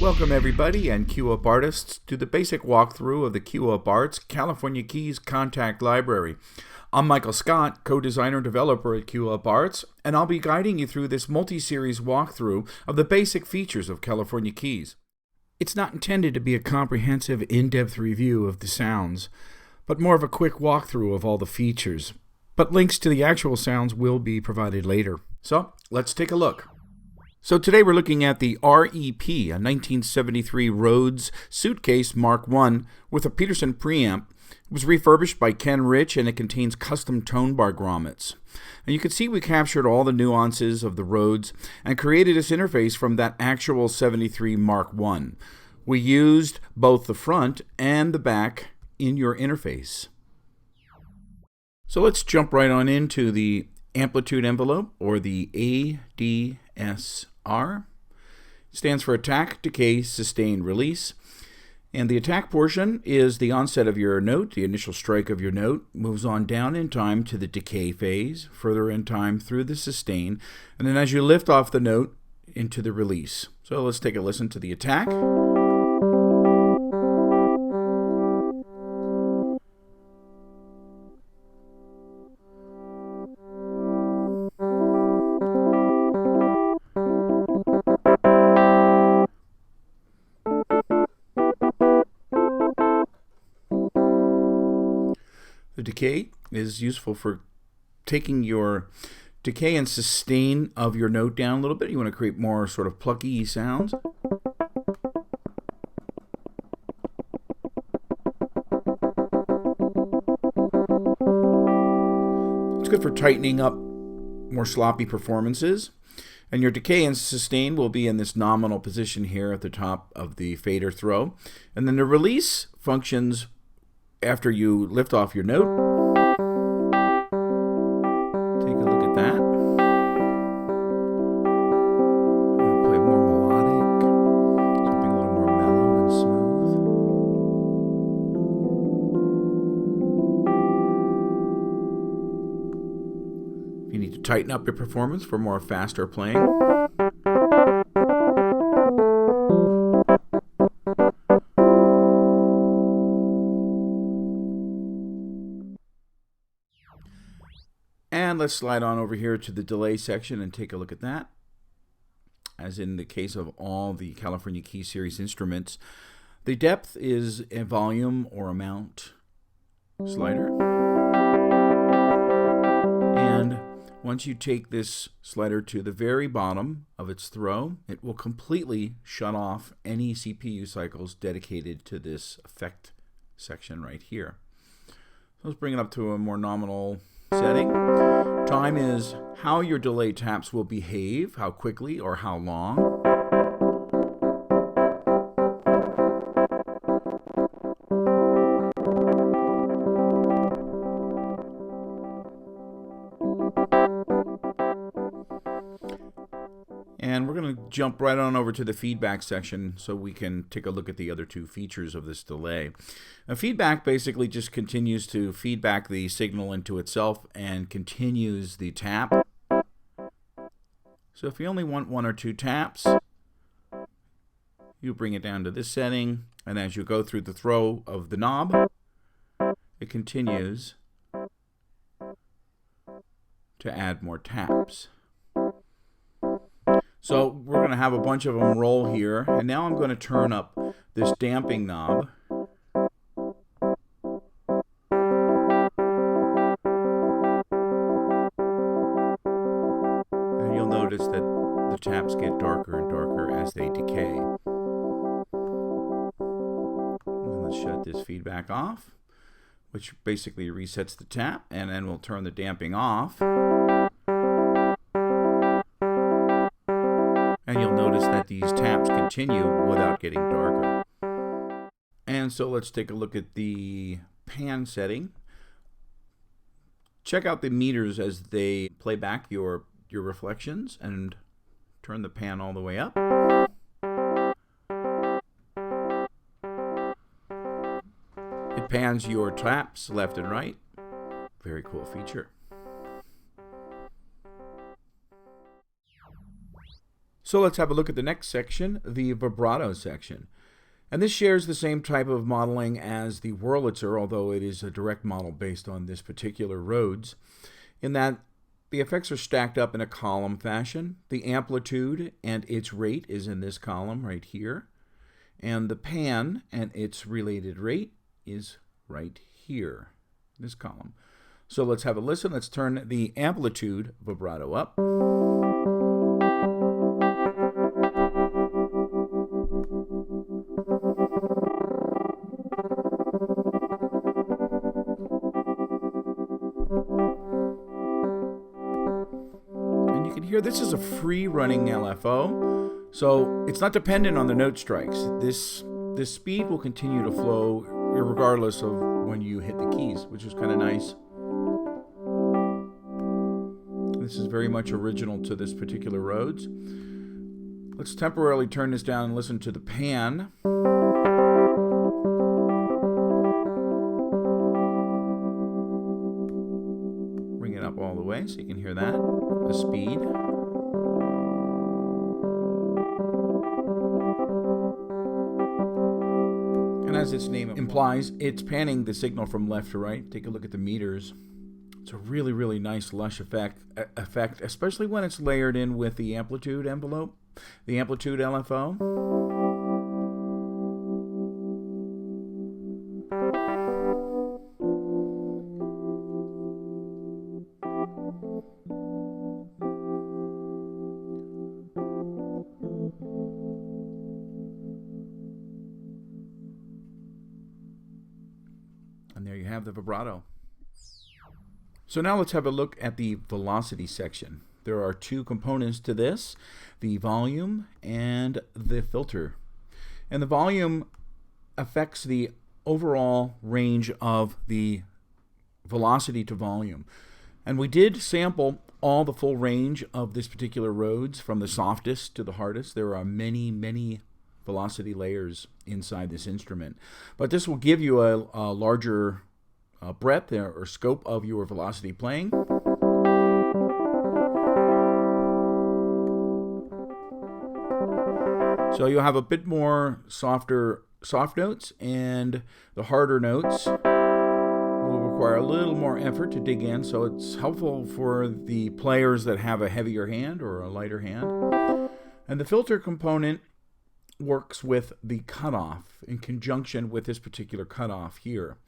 Welcome everybody and CUTOFF artists to the basic walkthrough of the CUTOFF Arts California Keys Contact Library. I'm Michael Scott, co-designer and developer at CUTOFF Arts, and I'll be guiding you through this multi-series walkthrough of the basic features of California Keys. It's not intended to be a comprehensive, in-depth review of the sounds, but more of a quick walkthrough of all the features. But links to the actual sounds will be provided later. So, let's take a look. So today we're looking at the REP, a 1973 Rhodes Suitcase Mark I with a Peterson preamp. It was refurbished by Ken Rich and it contains custom tone bar grommets. And you can see we captured all the nuances of the Rhodes and created this interface from that actual 73 Mark I. We used both the front and the back in your interface. So let's jump right on into the amplitude envelope, or the ADSR. It stands for Attack, Decay, Sustain, Release. And the attack portion is the onset of your note, the initial strike of your note, moves on down in time to the decay phase, further in time through the sustain, and then as you lift off the note, into the release. So let's take a listen to the attack. The decay is useful for taking your decay and sustain of your note down a little bit. You want to create more sort of plucky sounds. It's good for tightening up more sloppy performances. And your decay and sustain will be in this nominal position here at the top of the fader throw. And then the release functions after you lift off your note. Take a look at that. I'm going to play more melodic, something a little more mellow and smooth. If you need to tighten up your performance for more faster playing, and let's slide on over here to the delay section and take a look at that. As in the case of all the California Key Series instruments, the depth is a volume or amount slider. And once you take this slider to the very bottom of its throw, it will completely shut off any CPU cycles dedicated to this effect section right here. So let's bring it up to a more nominal setting. Time is how your delay taps will behave, how quickly or how long. And we're going to jump right on over to the feedback section so we can take a look at the other two features of this delay. Now, feedback basically just continues to feedback the signal into itself and continues the tap. So if you only want one or two taps, you bring it down to this setting, and as you go through the throw of the knob, it continues to add more taps. So we're going to have a bunch of them roll here, and now I'm going to turn up this damping knob. And you'll notice that the taps get darker and darker as they decay. And let's shut this feedback off, which basically resets the tap, and then we'll turn the damping off. And you'll notice that these taps continue without getting darker. And so let's take a look at the pan setting. Check out the meters as they play back your reflections, and turn the pan all the way up. It pans your taps left and right. Very cool feature. So let's have a look at the next section, the vibrato section. And this shares the same type of modeling as the Wurlitzer, although it is a direct model based on this particular Rhodes, in that the effects are stacked up in a column fashion. The amplitude and its rate is in this column right here, and the pan and its related rate is right here, this column. So let's have a listen. Let's turn the amplitude vibrato up. And you can hear this is a free running LFO, so it's not dependent on the note strikes. This speed will continue to flow regardless of when you hit the keys, which is kind of nice. This is very much original to this particular Rhodes. Let's temporarily turn this down and listen to the pan. Bring it up all the way so you can hear that, the speed. And as its name implies, it's panning the signal from left to right. Take a look at the meters. It's a really, really nice lush effect, especially when it's layered in with the amplitude envelope, the amplitude LFO. And there you have the vibrato. So now let's have a look at the velocity section. There are two components to this, the volume and the filter. And the volume affects the overall range of the velocity to volume. And we did sample all the full range of this particular Rhodes from the softest to the hardest. There are many, many velocity layers inside this instrument. But this will give you a larger breadth or scope of your velocity playing. So you'll have a bit more soft notes, and the harder notes will require a little more effort to dig in, so it's helpful for the players that have a heavier hand or a lighter hand. And the filter component works with the cutoff in conjunction with this particular cutoff here.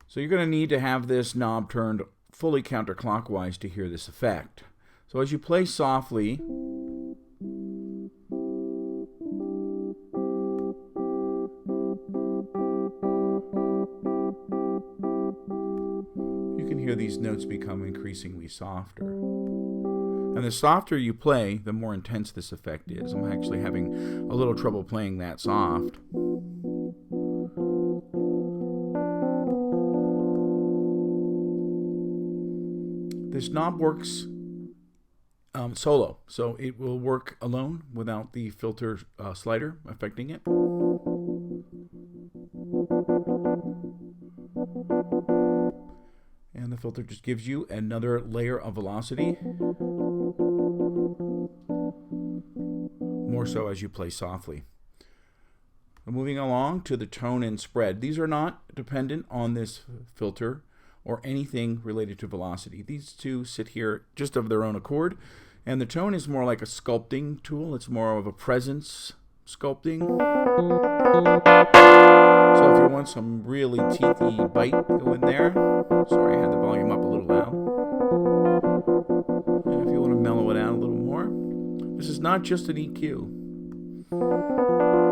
So you're going to need to have this knob turned fully counterclockwise to hear this effect. So as you play softly, you can hear these notes become increasingly softer. And the softer you play, the more intense this effect is. I'm actually having a little trouble playing that soft. This knob works solo, so it will work alone without the filter slider affecting it. And the filter just gives you another layer of velocity, more so as you play softly. Moving along to the tone and spread. These are not dependent on this filter or anything related to velocity. These two sit here just of their own accord, and the tone is more like a sculpting tool. It's more of a presence sculpting. So if you want some really teethy bite going there, sorry, I had the volume up a little loud. And if you want to mellow it out a little more, this is not just an EQ.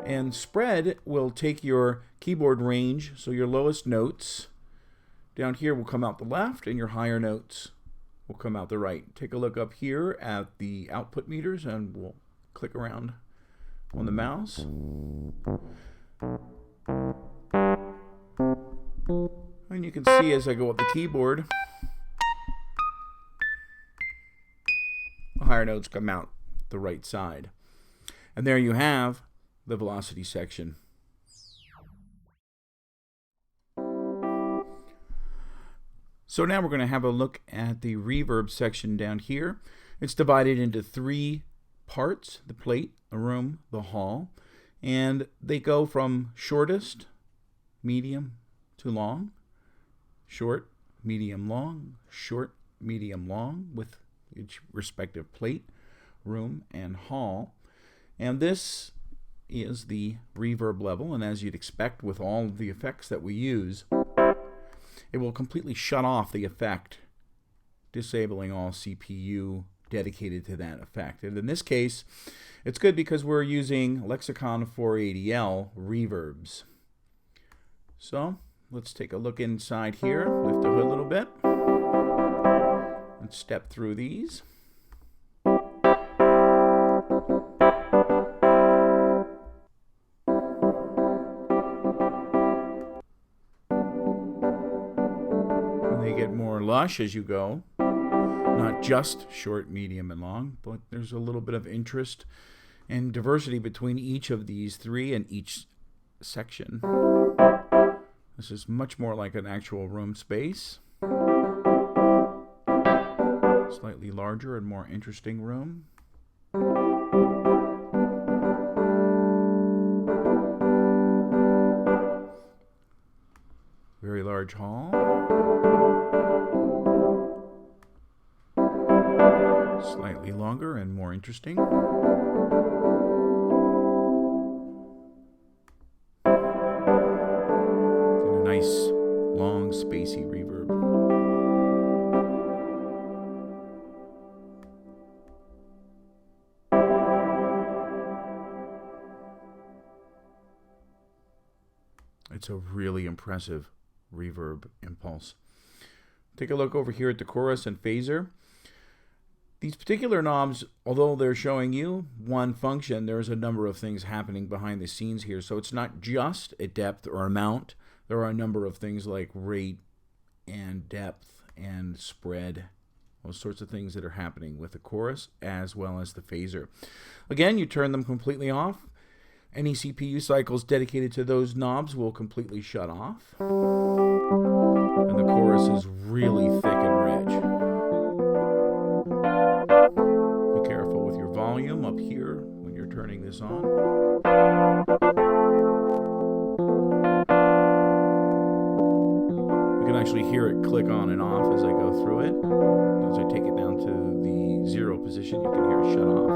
And spread will take your keyboard range, so your lowest notes down here will come out the left, and your higher notes will come out the right. Take a look up here at the output meters, and we'll click around on the mouse. And you can see as I go up the keyboard, the higher notes come out the right side. And there you have the velocity section. So now we're going to have a look at the reverb section down here. It's divided into three parts: the plate, the room, the hall, and they go from shortest, medium to long, short, medium, long, short, medium, long, with each respective plate, room, and hall. And this is the reverb level, and as you'd expect with all of the effects that we use, it will completely shut off the effect, disabling all CPU dedicated to that effect. And in this case, it's good because we're using Lexicon 480L reverbs. So let's take a look inside here, lift the hood a little bit, and step through these. And they get more lush as you go. Not just short, medium, and long, but there's a little bit of interest and diversity between each of these three and each section. This is much more like an actual room space. Slightly larger and more interesting room. Very large hall. Slightly longer and more interesting. And a nice, long, spacey reverb. It's a really impressive reverb impulse. Take a look over here at the chorus and phaser. These particular knobs, although they're showing you one function, there's a number of things happening behind the scenes here. So it's not just a depth or amount. There are a number of things like rate and depth and spread, those sorts of things that are happening with the chorus as well as the phaser. Again, you turn them completely off. Any CPU cycles dedicated to those knobs will completely shut off. And the chorus is really thick and rich. Be careful with your volume up here when you're turning this on. You can actually hear it click on and off as I go through it. As I take it down to the 0 position, you can hear it shut off.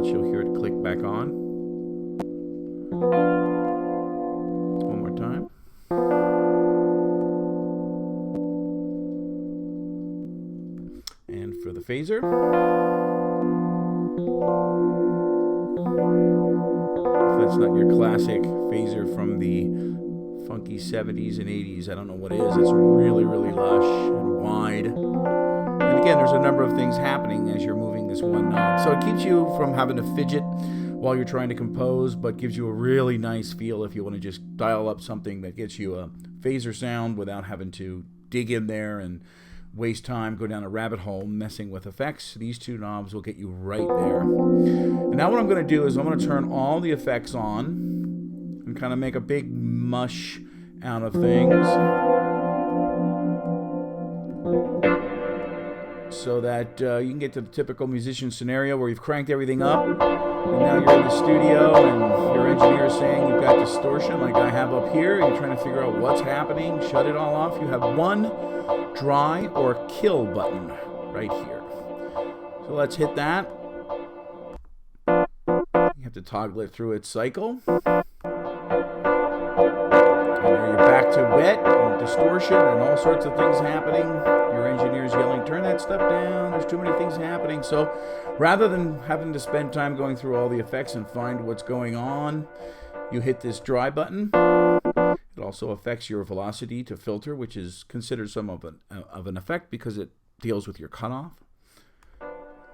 You'll hear it click back on. One more time. And for the phaser, if that's not your classic phaser from the funky 70s and 80s, I don't know what is. It's really, really lush and wide. And again, there's a number of things happening as you're moving this one knob. So it keeps you from having to fidget while you're trying to compose, but gives you a really nice feel if you want to just dial up something that gets you a phaser sound without having to dig in there and waste time, go down a rabbit hole messing with effects. These two knobs will get you right there. And now what I'm going to do is I'm going to turn all the effects on and kind of make a big mush out of things, so that you can get to the typical musician scenario where you've cranked everything up, and now you're in the studio and your engineer is saying you've got distortion like I have up here. You're trying to figure out what's happening, shut it all off. You have one dry or kill button right here. So let's hit that. You have to toggle it through its cycle. And then you're back to wet and distortion and all sorts of things happening. Your engineer's yelling, turn that stuff down, there's too many things happening. So rather than having to spend time going through all the effects and find what's going on, you hit this dry button. It also affects your velocity to filter, which is considered some of an effect because it deals with your cutoff.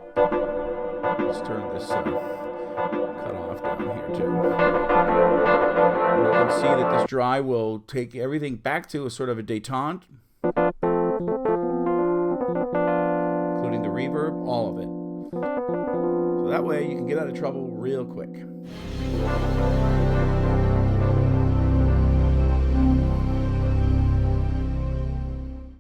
Let's turn this cutoff down here too. And you can see that this dry will take everything back to a sort of a detente, including the reverb, all of it. So that way you can get out of trouble real quick.